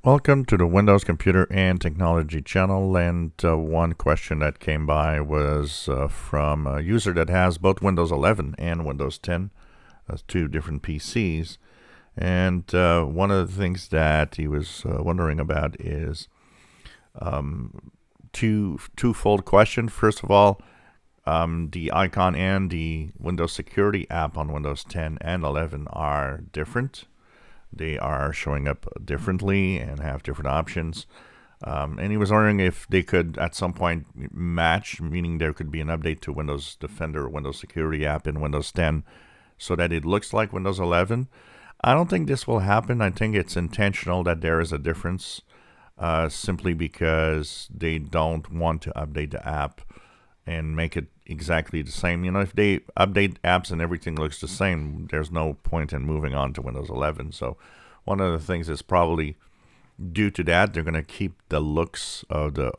Welcome to the Windows Computer and Technology channel. And one question that came by was from a user that has both Windows 11 and Windows 10, two different PCs. And one of the things that he was wondering about is twofold question. First of all, the icon and the Windows Security app on Windows 10 and 11 are different. They are showing up differently and have different options. And he was wondering if they could at some point match, meaning there could be an update to Windows Defender or Windows Security app in Windows 10 so that it looks like Windows 11. I don't think this will happen. I think it's intentional that there is a difference simply because they don't want to update the app and make it exactly the same. If they update apps and everything looks the same, there's no point in moving on to Windows 11. So one of the things is probably due to that, they're going to keep the looks of the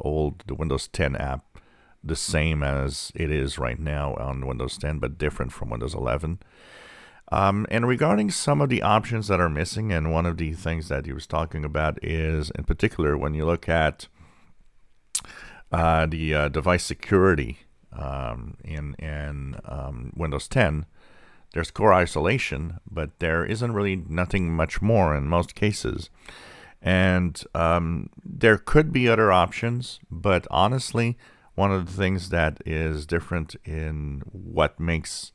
Windows 10 app the same as it is right now on Windows 10, but different from Windows 11. And regarding some of the options that are missing, and one of the things that he was talking about is, in particular, when you look at the device security in Windows 10, there's core isolation, but there isn't really nothing much more in most cases. And there could be other options, but honestly, one of the things that is different in what makes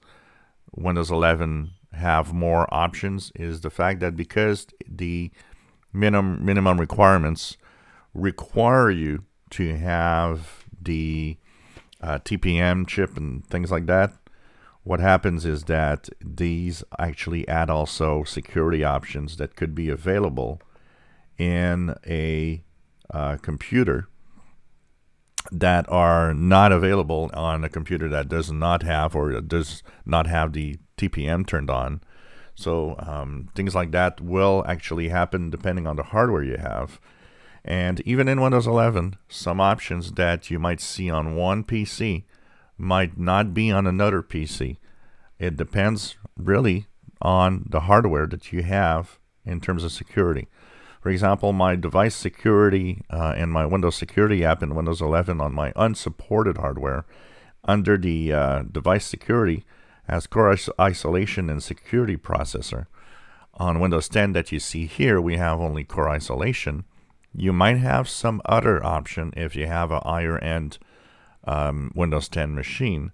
Windows 11 have more options is the fact that because the minimum requirements require you to have the TPM chip and things like that, what happens is that these actually add also security options that could be available in a computer that are not available on a computer that does not have or does not have the TPM turned on. So things like that will actually happen depending on the hardware you have. And even in Windows 11, some options that you might see on one PC might not be on another PC. It depends really on the hardware that you have in terms of security. For example, my device security and my Windows Security app in Windows 11 on my unsupported hardware under the device security has core isolation and security processor. On Windows 10 that you see here, we have only core isolation. You might have some other option if you have a higher end Windows 10 machine.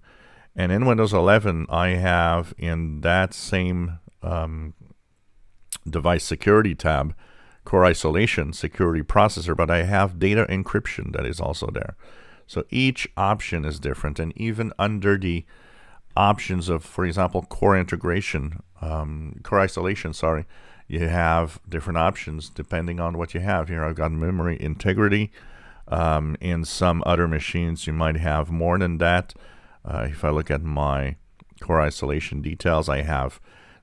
And in Windows 11, I have in that same device security tab, core isolation, security processor, but I have data encryption that is also there. So each option is different. And even under the options of, for example, core integration, core isolation, you have different options depending on what you have. Here I've got memory integrity. In some other machines, you might have more than that. If I look at my core isolation details, I have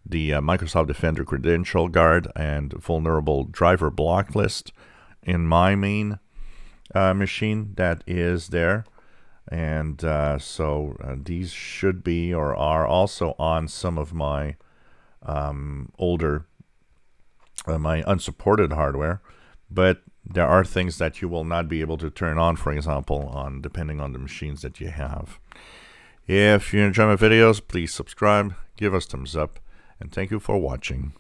the Microsoft Defender Credential Guard and Vulnerable Driver Block List in my main machine that is there. And so these should be or are also on some of my older my unsupported hardware, but there are things that you will not be able to turn on, for example, depending on the machines that you have. If you enjoy my videos, please subscribe, give us thumbs up, and thank you for watching.